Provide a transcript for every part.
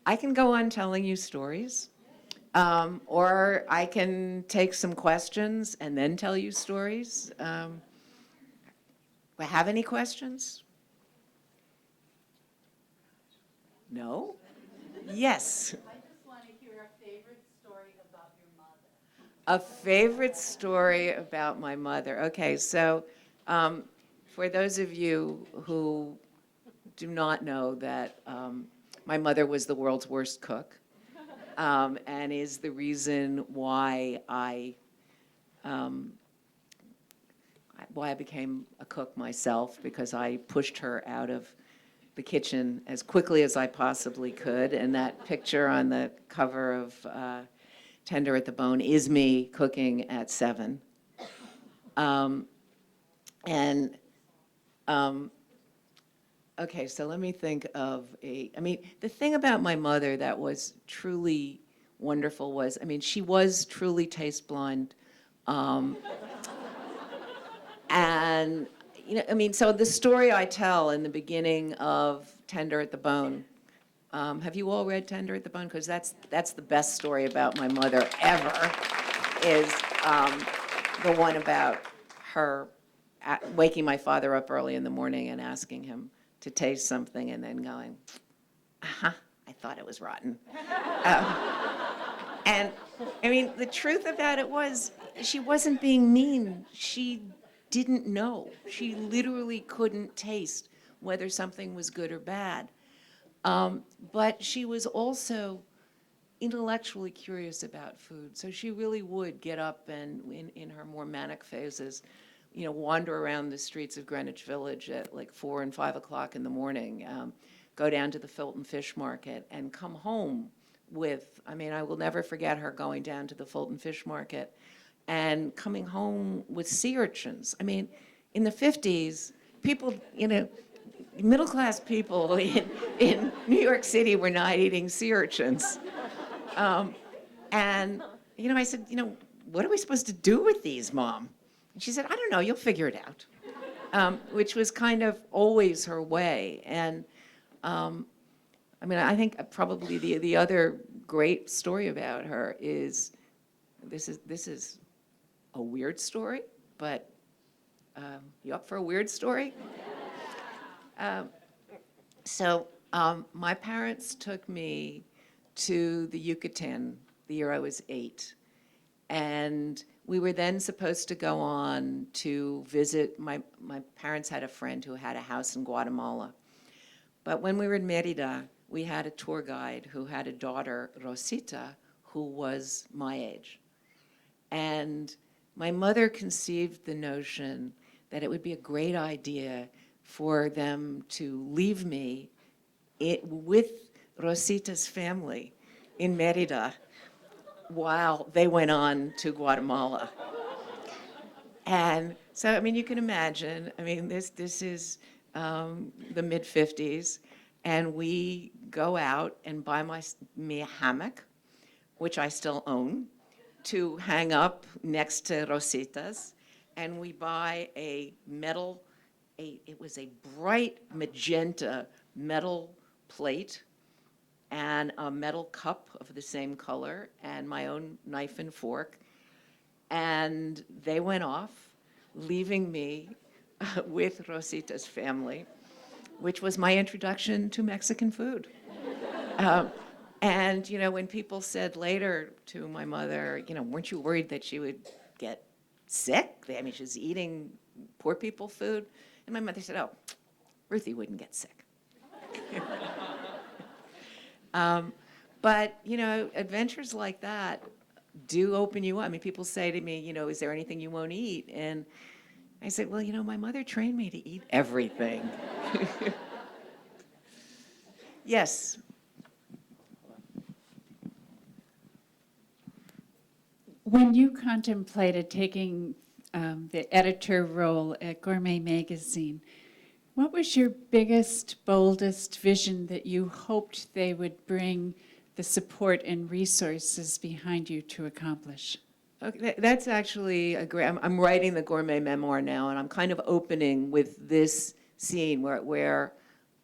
I can go on telling you stories, or I can take some questions and then tell you stories. Have any questions? No? Yes. I just want to hear a favorite story about your mother. A favorite story about my mother. Okay, so for those of you who do not know that my mother was the world's worst cook, and is the reason why I became a cook myself, because I pushed her out of the kitchen as quickly as I possibly could. And that picture on the cover of Tender at the Bone is me cooking at 7. Okay, so let me think of the thing about my mother that was truly wonderful was, she was truly taste blind. And, so the story I tell in the beginning of Tender at the Bone, have you all read Tender at the Bone? Because that's the best story about my mother ever, is the one about her waking my father up early in the morning and asking him to taste something and then going, I thought it was rotten. And, the truth about it was, she wasn't being mean. She didn't know. She literally couldn't taste whether something was good or bad. But she was also intellectually curious about food. So she really would get up and, in her more manic phases, wander around the streets of Greenwich Village at like 4 and 5 o'clock in the morning, go down to the Fulton Fish Market and come home with, I will never forget her going down to the Fulton Fish Market and coming home with sea urchins. In the 50s, people, middle-class people in New York City were not eating sea urchins. And, I said, what are we supposed to do with these, Mom? And she said, I don't know, you'll figure it out, which was kind of always her way. And, I think probably the other great story about her is, this is a weird story, but you up for a weird story? So my parents took me to the Yucatan the year I was 8. And we were then supposed to go on to visit, my parents had a friend who had a house in Guatemala. But when we were in Mérida, we had a tour guide who had a daughter, Rosita, who was my age. And my mother conceived the notion that it would be a great idea for them to leave me with Rosita's family in Mérida while they went on to Guatemala. And so, you can imagine, this is the mid-50s, and we go out and buy me a hammock, which I still own, to hang up next to Rosita's, and we buy it was a bright magenta metal plate and a metal cup of the same color and my own knife and fork. And they went off, leaving me with Rosita's family, which was my introduction to Mexican food. And, when people said later to my mother, weren't you worried that she would get sick? She's eating poor people food. And my mother said, oh, Ruthie wouldn't get sick. But, adventures like that do open you up. People say to me, is there anything you won't eat? And I said, well, my mother trained me to eat everything. Yes. When you contemplated taking the editor role at Gourmet Magazine, what was your biggest, boldest vision that you hoped they would bring the support and resources behind you to accomplish? Okay, that's actually a great. I'm writing the gourmet memoir now, and I'm kind of opening with this scene where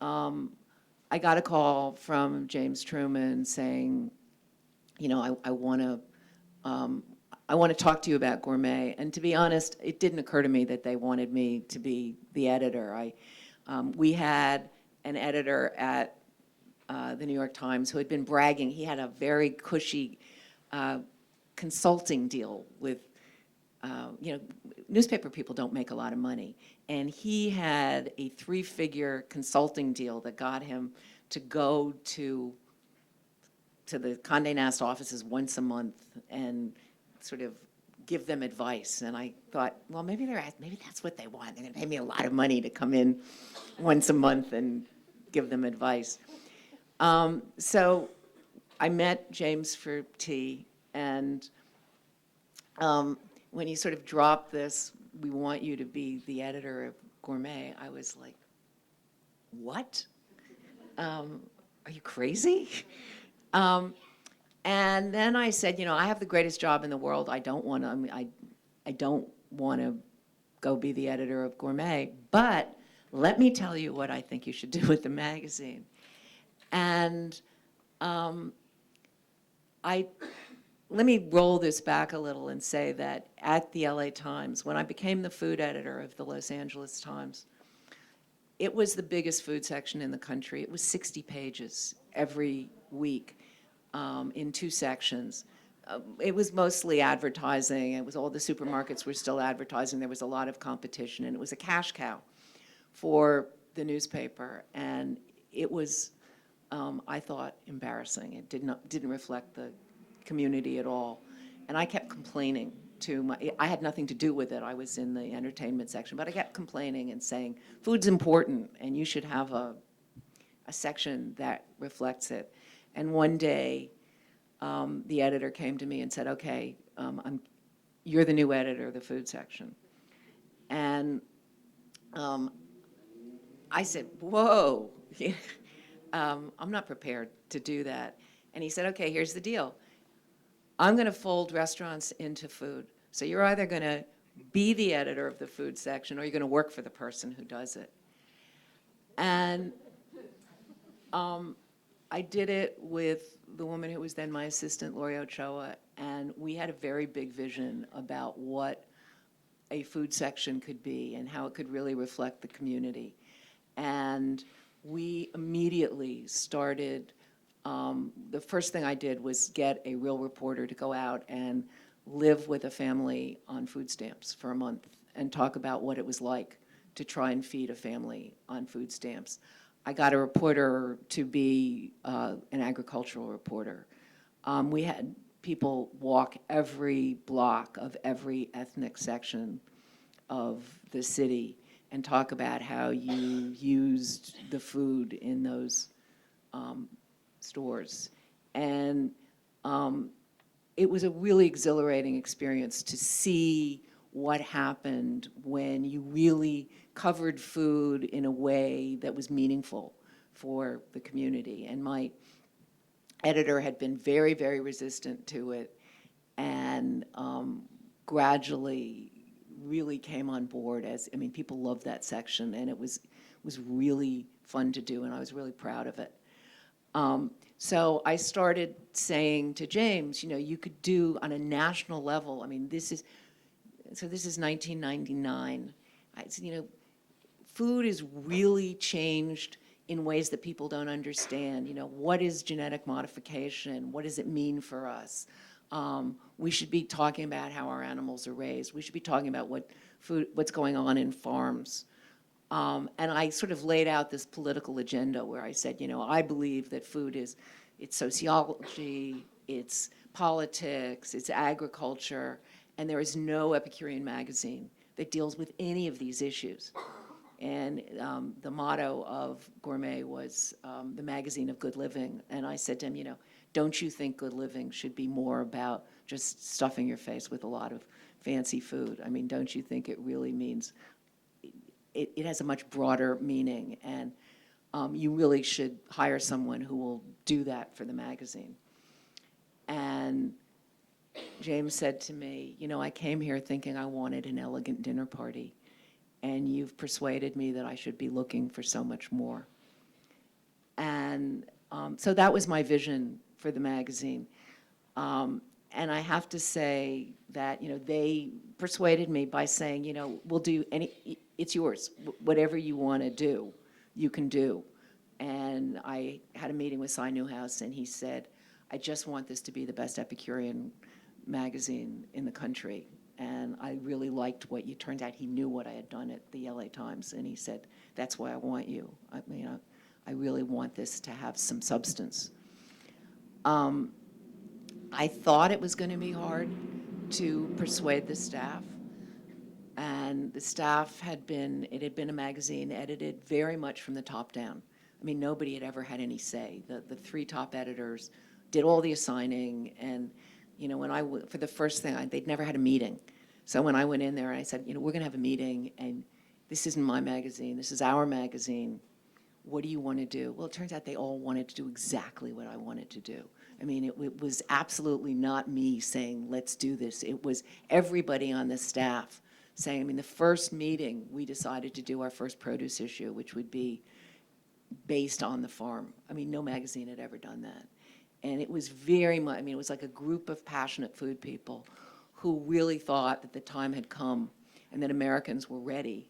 I I got a call from James Truman saying, you know, I want to talk to you about Gourmet. And to be honest, it didn't occur to me that they wanted me to be the editor. We had an editor at the New York Times who had been bragging. He had a very cushy consulting deal with, you know, newspaper people don't make a lot of money. And he had a 3-figure consulting deal that got him to go to the Condé Nast offices once a month and sort of give them advice. And I thought, well, maybe that's what they want. They're going to pay me a lot of money to come in once a month and give them advice. So I met James for tea, and when he sort of dropped this, we want you to be the editor of Gourmet, I was like, what? Are you crazy? And then I said, you know, I have the greatest job in the world. I don't want to, I don't want to go be the editor of Gourmet, but let me tell you what I think you should do with the magazine. And let me roll this back a little and say that at the LA Times, when I became the food editor of the Los Angeles Times, it was the biggest food section in the country. It was 60 pages every week in 2 sections. It was mostly advertising. It was all the supermarkets were still advertising. There was a lot of competition, and it was a cash cow for the newspaper. And it was, I thought, embarrassing. It didn't reflect the community at all. And I kept complaining to I had nothing to do with it. I was in the entertainment section, but I kept complaining and saying, food's important, and you should have a section that reflects it. And one day, the editor came to me and said, okay, you're the new editor of the food section. And I said, whoa, I'm not prepared to do that. And he said, okay, here's the deal. I'm going to fold restaurants into food. So you're either going to be the editor of the food section or you're going to work for the person who does it. And I did it with the woman who was then my assistant, Lori Ochoa, and we had a very big vision about what a food section could be and how it could really reflect the community. And we immediately started, the first thing I did was get a real reporter to go out and live with a family on food stamps for a month and talk about what it was like to try and feed a family on food stamps. I got a reporter to be an agricultural reporter. We had people walk every block of every ethnic section of the city and talk about how you used the food in those stores. And it was a really exhilarating experience to see what happened when you really covered food in a way that was meaningful for the community. And my editor had been very, very resistant to it, and gradually really came on board as, I mean, people loved that section, and it was really fun to do, and I was really proud of it. So I started saying to James, you know, you could do on a national level, I mean, this is 1999. I said, you know, food is really changed in ways that people don't understand. You know, what is genetic modification? What does it mean for us? We should be talking about how our animals are raised. We should be talking about what's going on in farms. And I sort of laid out this political agenda where I said, you know, I believe that food it's sociology, it's politics, it's agriculture, and there is no Epicurean magazine that deals with any of these issues. And the motto of Gourmet was the magazine of good living. And I said to him, you know, don't you think good living should be more about just stuffing your face with a lot of fancy food? I mean, don't you think it really means, it has a much broader meaning, and you really should hire someone who will do that for the magazine. And James said to me, you know, I came here thinking I wanted an elegant dinner party, and you've persuaded me that I should be looking for so much more. And And so that was my vision for the magazine. And I have to say that, they persuaded me by saying, we'll do it's yours. Whatever you want to do, you can do. And I had a meeting with Cy Newhouse, and he said, I just want this to be the best Epicurean magazine in the country. And I really liked what you turned out. He knew what I had done at the LA Times, and he said, that's why I want you. I really want this to have some substance. I thought it was going to be hard to persuade the staff. And the staff it had been a magazine edited very much from the top down. I mean, nobody had ever had any say. The three top editors did all the assigning, and, for the first thing, they'd never had a meeting. So when I went in there, I said, we're going to have a meeting, and this isn't my magazine, this is our magazine. What do you want to do? Well, it turns out they all wanted to do exactly what I wanted to do. I mean, it was absolutely not me saying, let's do this. It was everybody on the staff saying, the first meeting, we decided to do our first produce issue, which would be based on the farm. No magazine had ever done that. And it was very much, it was like a group of passionate food people who really thought that the time had come and that Americans were ready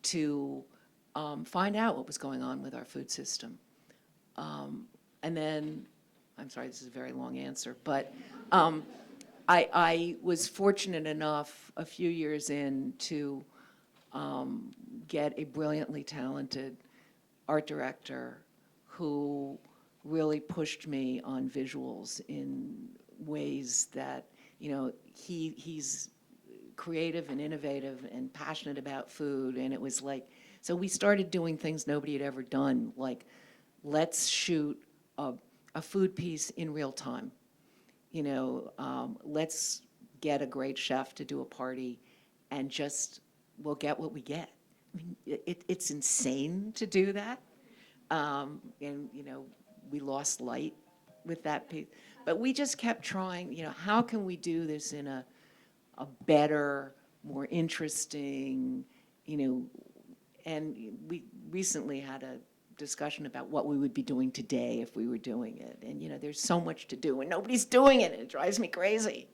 to find out what was going on with our food system. And then, I'm sorry, this is a very long answer, but I was fortunate enough a few years in to get a brilliantly talented art director who really pushed me on visuals in ways that, he's creative and innovative and passionate about food, and it was like, so we started doing things nobody had ever done, like let's shoot a food piece in real time. Let's get a great chef to do a party and we'll get what we get. It's insane to do that. And, we lost light with that piece. But we just kept trying, how can we do this in a better, more interesting, and we recently had a discussion about what we would be doing today if we were doing it. And, there's so much to do, and nobody's doing it, and it drives me crazy.